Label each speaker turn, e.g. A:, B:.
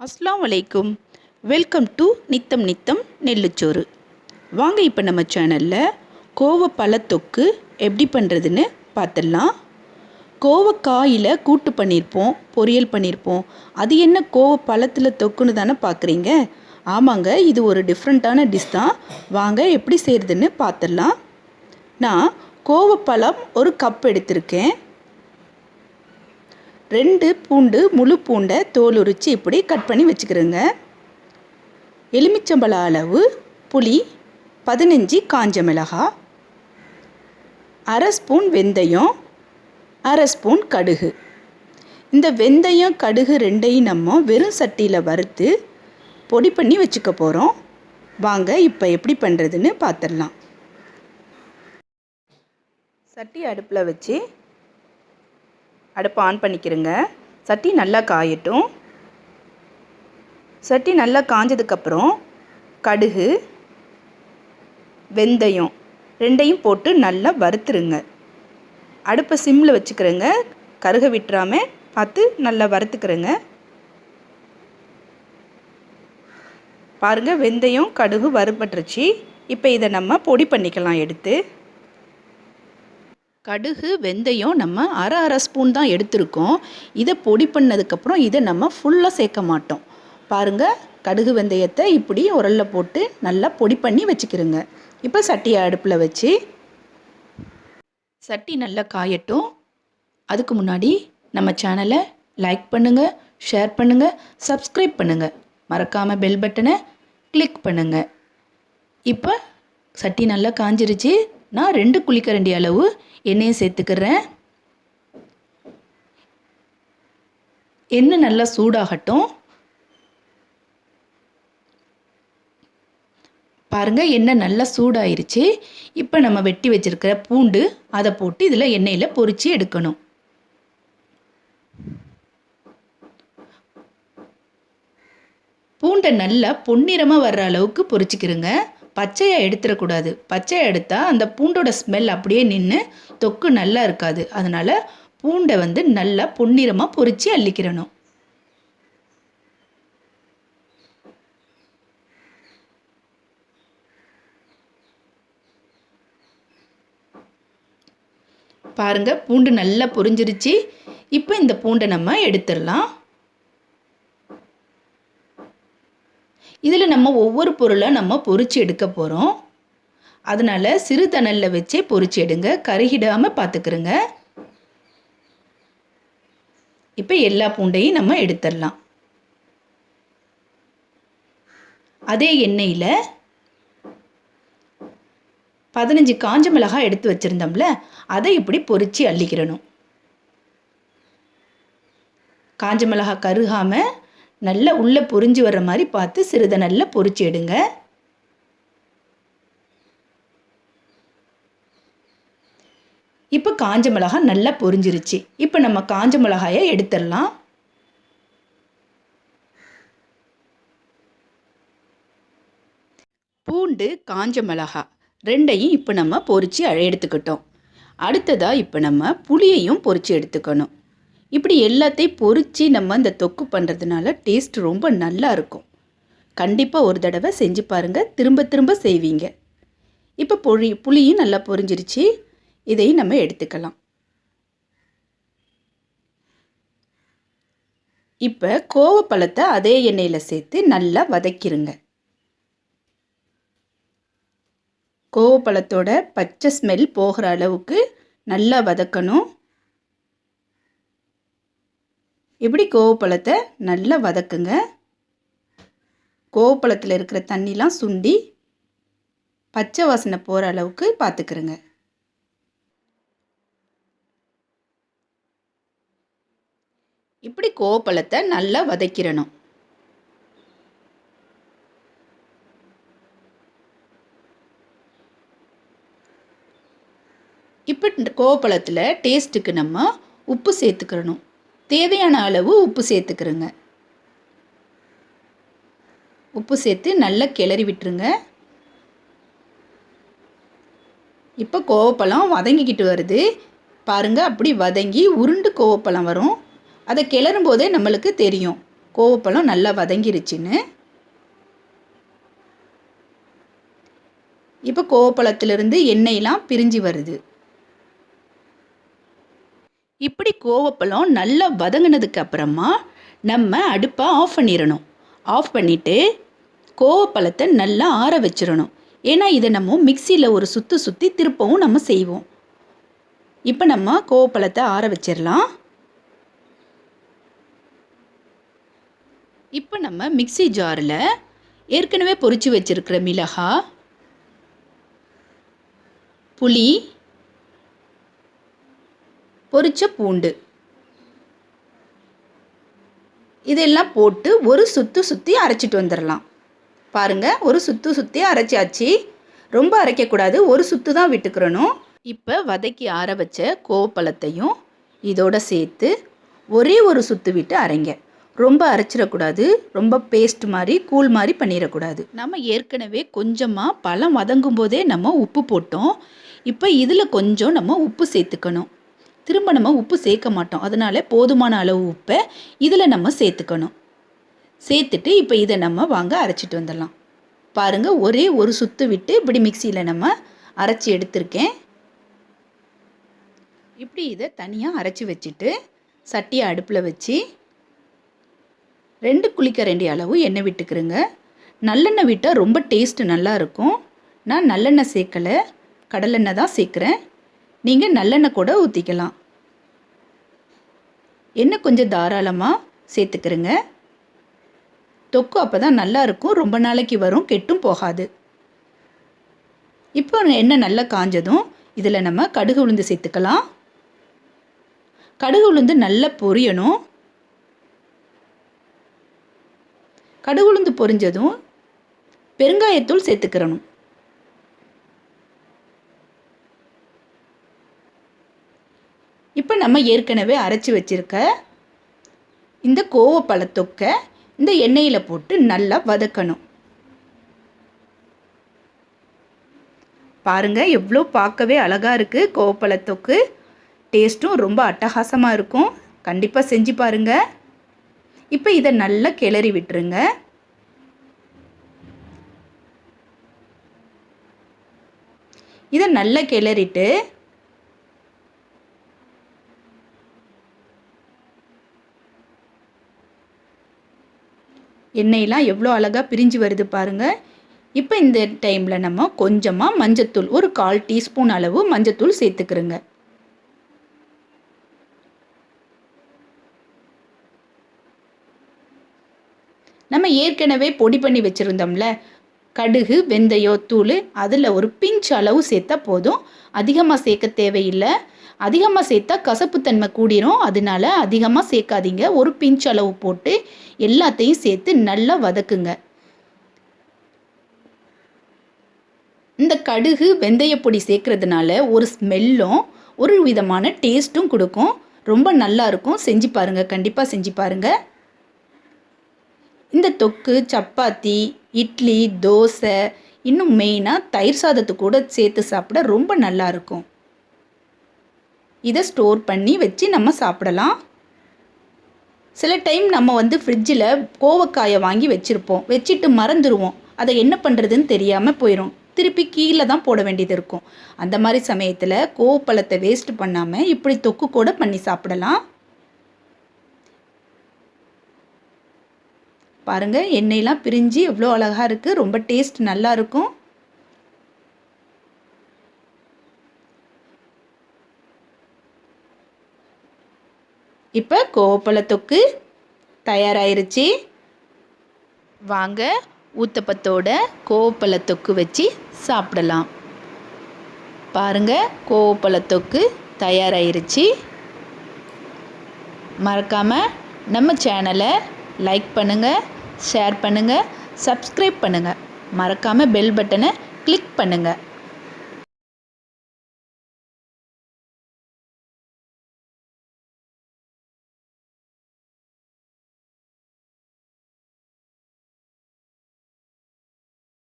A: அஸ்ஸலாமு அலைக்கும். Welcome to நித்தம் நித்தம் நெல்லு சோறு. வாங்க இப்போ நம்ம சேனலில் கோவப்பழ தொக்கு எப்படி பண்ணுறதுன்னு பார்த்துடலாம். கோவக்காயில் கூட்டு பண்ணியிருப்போம், பொரியல் பண்ணியிருப்போம். அது என்ன கோவப்பழத்தில் தொக்குன்னு தானே பார்க்குறீங்க? ஆமாங்க, இது ஒரு டிஃப்ரெண்ட்டான டிஷ் தான். வாங்க எப்படி செய்கிறதுன்னு பார்த்துடலாம். நான் கோவப்பழம் ஒரு கப் எடுத்திருக்கேன். 2 பூண்டு, முழு பூண்டை தோல் உரித்து இப்படி கட் பண்ணி வச்சுக்கிறேங்க. எலுமிச்சம்பழ அளவு புளி, 15 காஞ்ச மிளகாய், அரை ஸ்பூன் வெந்தயம், அரை ஸ்பூன் கடுகு. இந்த வெந்தயம் கடுகு ரெண்டையும் நம்ம வெறும் சட்டியில் வறுத்து பொடி பண்ணி வச்சுக்க போகிறோம். வாங்க இப்போ எப்படி பண்ணுறதுன்னு பார்த்துடலாம். சட்டி அடுப்பில் வச்சு அடுப்பை ஆன் பண்ணிக்கிறேங்க. சட்டி நல்லா காயட்டும். சட்டி நல்லா காஞ்சதுக்கப்புறம் கடுகு, வெந்தயம் ரெண்டையும் போட்டு நல்லா வறுத்துருங்க. அடுப்பை சிம்மில் வச்சுக்கிறேங்க. கருக விட்டுறாமல் பார்த்து நல்லா வறுத்துக்கிறேங்க. பாருங்கள், வெந்தயம் கடுகு வறுபட்டுருச்சு. இப்போ இதை நம்ம பொடி பண்ணிக்கலாம். எடுத்து கடுகு வெந்தயம் நம்ம அரை ஸ்பூன் தான் எடுத்திருக்கோம். இதை பொடி பண்ணதுக்கப்புறம் இதை நம்ம ஃபுல்லாக சேர்க்க மாட்டோம். பாருங்கள், கடுகு வெந்தயத்தை இப்படி உரலில் போட்டு நல்லா பொடி பண்ணி வச்சுக்கிறோங்க. இப்போ சட்டியை அடுப்பில் வச்சு சட்டி நல்லா காயட்டும். அதுக்கு முன்னாடி நம்ம சேனலை லைக் பண்ணுங்கள், ஷேர் பண்ணுங்கள், சப்ஸ்கிரைப் பண்ணுங்கள். மறக்காமல் பெல் பட்டனை கிளிக் பண்ணுங்கள். இப்போ சட்டி நல்லா காஞ்சிருச்சு. நான் 2 குழிக்கரண்டி அளவு எண்ணெயை சேர்த்துக்கிறேன். எண்ணெய் நல்லா சூடாகட்டும். பாருங்கள், எண்ணெய் நல்லா சூடாயிருச்சு. இப்போ நம்ம வெட்டி வச்சிருக்கிற பூண்டு அதை போட்டு இதில் எண்ணெயில் பொரித்து எடுக்கணும். பூண்டை நல்லா பொன்னிறமாக வர்ற அளவுக்கு பொரிச்சிக்கிறோங்க. பச்சையாக எடுத்துடக்கூடாது. பச்சையாக எடுத்தால் அந்த பூண்டோட ஸ்மெல் அப்படியே நின்று தொக்கு நல்லா இருக்காது. அதனால் பூண்டை நல்லா பொன்னிறமாக பொரித்து அள்ளிக்கிறணும். பாருங்கள், பூண்டு நல்லா பொரிஞ்சிருச்சு. இப்போ இந்த பூண்டை நம்ம எடுத்துடலாம். இதில் நம்ம ஒவ்வொரு பொருளை நம்ம பொரித்து எடுக்க போகிறோம். அதனால் சிறு தணலில் வச்சே பொரித்து எடுங்க. கருகிடாமல் பார்த்துக்கிறோங்க. இப்போ எல்லா பூண்டையும் நம்ம எடுத்துடலாம். அதே எண்ணெயில் 15 காஞ்ச மிளகாய் எடுத்து வச்சுருந்தோம்ல, அதை இப்படி பொரித்து அள்ளிக்கிறணும். காஞ்ச மிளகாய் கருகாமல் நல்லா உள்ளே பொரிஞ்சு வர்ற மாதிரி பார்த்து சிறிது நல்லா பொரிச்சு எடுங்க. இப்போ காஞ்ச மிளகாய் நல்லா பொரிஞ்சிருச்சு. இப்போ நம்ம காஞ்ச மிளகாயை எடுத்துடலாம். பூண்டு, காஞ்ச மிளகாய் ரெண்டையும் இப்போ நம்ம பொரித்து எடுத்துக்கிட்டோம். அடுத்ததாக இப்போ நம்ம புளியையும் பொரித்து எடுத்துக்கணும். இப்படி எல்லாத்தையும் பொரித்து நம்ம இந்த தொக்கு பண்ணுறதுனால டேஸ்ட் ரொம்ப நல்லா இருக்கும். கண்டிப்பாக ஒரு தடவை செஞ்சு பாருங்கள், திரும்ப திரும்ப செய்வீங்க. இப்போ புளியும் நல்லா பொரிஞ்சிருச்சு. இதையும் நம்ம எடுத்துக்கலாம். இப்போ கோவப்பழத்தை அதே எண்ணெயில் சேர்த்து நல்லா வதக்கிடுங்க. கோவப்பழத்தோட பச்சை ஸ்மெல் போகிற அளவுக்கு நல்லா வதக்கணும். இப்படி கோவப்பழத்தை நல்லா வதக்குங்க. கோவப்பழத்தில் இருக்கிற தண்ணிலாம் சுண்டி பச்சை வாசனை போகிற அளவுக்கு பார்த்துக்கிறங்க. இப்படி கோவப்பழத்தை நல்லா வதக்கிடணும். இப்போ கோவப்பழத்தில் டேஸ்ட்டுக்கு நம்ம உப்பு சேர்த்துக்கிறணும். தேவையான அளவு உப்பு சேர்த்துக்கிறோங்க. உப்பு சேர்த்து நல்லா கிளறி விட்டுருங்க. இப்போ கோவப்பழம் வதங்கிக்கிட்டு வருது பாருங்கள். அப்படி வதங்கி உருண்டு கோவப்பழம் வரும். அதை கிளறும் போதே நம்மளுக்கு தெரியும் கோவப்பழம் நல்லா வதங்கிருச்சுன்னு. இப்போ கோவப்பழத்திலிருந்து எண்ணெயெலாம் பிரிஞ்சு வருது. இப்படி கோவப்பழம் நல்லா வதங்கினதுக்கு அப்புறமா நம்ம அடுப்பை ஆஃப் பண்ணிடணும். ஆஃப் பண்ணிவிட்டு கோவப்பழத்தை நல்லா ஆற வச்சிடணும். ஏன்னா இதை நம்ம மிக்சியில் ஒரு சுற்றி திருப்பவும் நம்ம செய்வோம். இப்போ நம்ம கோவப்பழத்தை ஆற வச்சிடலாம். இப்போ நம்ம மிக்சி ஜாரில் ஏற்கனவே பொரிச்சு வச்சிருக்கிற மிளகாய், புளி, பொரிச்ச பூண்டு இதெல்லாம் போட்டு ஒரு சுற்றி அரைச்சிட்டு வந்துடலாம். பாருங்கள், ஒரு சுற்றி அரைச்சாச்சு. ரொம்ப அரைக்கக்கூடாது, ஒரு சுற்று தான் விட்டுக்கிறணும். இப்போ வதக்கி ஆற வச்ச கோவப்பழத்தையும் இதோட சேர்த்து ஒரே ஒரு சுற்று விட்டு அரைங்க. ரொம்ப அரைச்சிடக்கூடாது, ரொம்ப பேஸ்ட் மாதிரி கூழ் மாதிரி பண்ணிடக்கூடாது. நம்ம ஏற்கனவே கொஞ்சமாக பழம் வதங்கும் போதே நம்ம உப்பு போட்டோம். இப்போ இதில் கொஞ்சம் நம்ம உப்பு சேர்த்துக்கணும். திரும்ப நம்ம உப்பு சேர்க்க மாட்டோம், அதனால போதுமான அளவு உப்பை இதில் நம்ம சேர்த்துக்கணும். சேர்த்துட்டு இப்போ இதை நம்ம வாங்க அரைச்சிட்டு வந்துடலாம். பாருங்கள், ஒரே ஒரு சுற்று விட்டு இப்படி மிக்சியில் நம்ம அரைச்சி எடுத்திருக்கேன். இப்படி இதை தனியாக அரைச்சி வச்சுட்டு சட்டியை அடுப்பில் வச்சு 2 குழிக்கரண்டி அளவு எண்ணெய் விட்டுக்கிறேங்க. நல்லெண்ணெய் விட்டால் ரொம்ப டேஸ்ட்டு நல்லாயிருக்கும். நான் நல்லெண்ணெய் சேர்க்கலை, கடலெண்ணெய் தான் சேர்க்குறேன். நீங்கள் நல்லெண்ணெய் கூட ஊற்றிக்கலாம். எண்ணெய் கொஞ்சம் தாராளமாக சேர்த்துக்கிறேங்க. தொக்கு அப்போ தான் நல்லாயிருக்கும், ரொம்ப நாளைக்கு வரும், கெட்டும் போகாது. இப்போ எண்ணெய் நல்லா காஞ்சதும் இதில் நம்ம கடுகு உளுந்து சேர்த்துக்கலாம். கடுகு உளுந்து நல்லா பொரியணும். கடுகு உளுந்து பொரிஞ்சதும் பெருங்காயத்தூள் சேர்த்துக்கிறணும். இப்போ நம்ம ஏற்கனவே அரைச்சி வச்சுருக்க இந்த கோவப்பழத்தொக்கை இந்த எண்ணெயில் போட்டு நல்லா வதக்கணும். பாருங்கள், எவ்வளோ பார்க்கவே அழகாக இருக்குது கோவப்பழத்தொக்கு. டேஸ்ட்டும் ரொம்ப அட்டகாசமாக இருக்கும். கண்டிப்பாக செஞ்சு பாருங்கள். இப்போ இதை நல்லா கிளறி விட்டுருங்க. இதை நல்லா கிளறிட்டு எண்ணெயெலாம் எவ்வளோ அழகாக பிரிஞ்சு வருது பாருங்கள். இப்போ இந்த டைமில் நம்ம கொஞ்சமாக மஞ்சத்தூள், ஒரு 1/4 டீஸ்பூன் அளவு மஞ்சத்தூள் சேர்த்துக்கிறோங்க. நம்ம ஏற்கனவே பொடி பண்ணி வச்சுருந்தோம்ல கடுகு வெந்தயத்தூள், அதில் ஒரு பிஞ்ச் அளவு சேர்த்தா போதும். அதிகமாக சேர்க்க தேவையில்லை. அதிகமாக சேர்த்தா கசப்புத்தன்மை கூடிரும், அதனால அதிகமாக சேர்க்காதீங்க. ஒரு பிஞ்ச் அளவு போட்டு எல்லாத்தையும் சேர்த்து நல்லா வதக்குங்க. இந்த கடுகு வெந்தயப்பொடி சேர்க்கறதுனால ஒரு ஸ்மெல்லும் ஒரு விதமான டேஸ்ட்டும் கொடுக்கும். ரொம்ப நல்லா இருக்கும். செஞ்சு பாருங்கள், கண்டிப்பாக செஞ்சு பாருங்கள். இந்த தொக்கு சப்பாத்தி, இட்லி, தோசை, இன்னும் மெயினாக தயிர் சாதத்து கூட சேர்த்து சாப்பிட ரொம்ப நல்லாயிருக்கும். இதை ஸ்டோர் பண்ணி வச்சு நம்ம சாப்பிடலாம். சில டைம் நம்ம ஃப்ரிட்ஜில் கோவக்காயை வாங்கி வச்சுருப்போம், வச்சுட்டு மறந்துடுவோம். அதை என்ன பண்ணுறதுன்னு தெரியாமல் போயிடும். திருப்பி கீழே தான் போட வேண்டியது இருக்கும். அந்த மாதிரி சமயத்தில் கோவப்பழத்தை வேஸ்ட் பண்ணாமல் இப்படி தொக்கு கூட பண்ணி சாப்பிடலாம். பாருங்கள், எண்ணெயெலாம் பிரிஞ்சு எவ்வளோ அழகாக இருக்குது. ரொம்ப டேஸ்ட் நல்லா இருக்கும். இப்போ கோவப்பழத்தொக்கு தயாராகிருச்சு. வாங்க ஊத்தப்பத்தோட கோவப்பழத்தொக்கு வச்சு சாப்பிடலாம். பாருங்கள், கோவப்பழத்தொக்கு தயாராகிருச்சு. மறக்காமல் நம்ம சேனலை லைக் பண்ணுங்கள், ஷேர் பண்ணுங்கள், சப்ஸ்கிரைப் பண்ணுங்கள். மறக்காமல் பெல் பட்டனை கிளிக் பண்ணுங்கள்.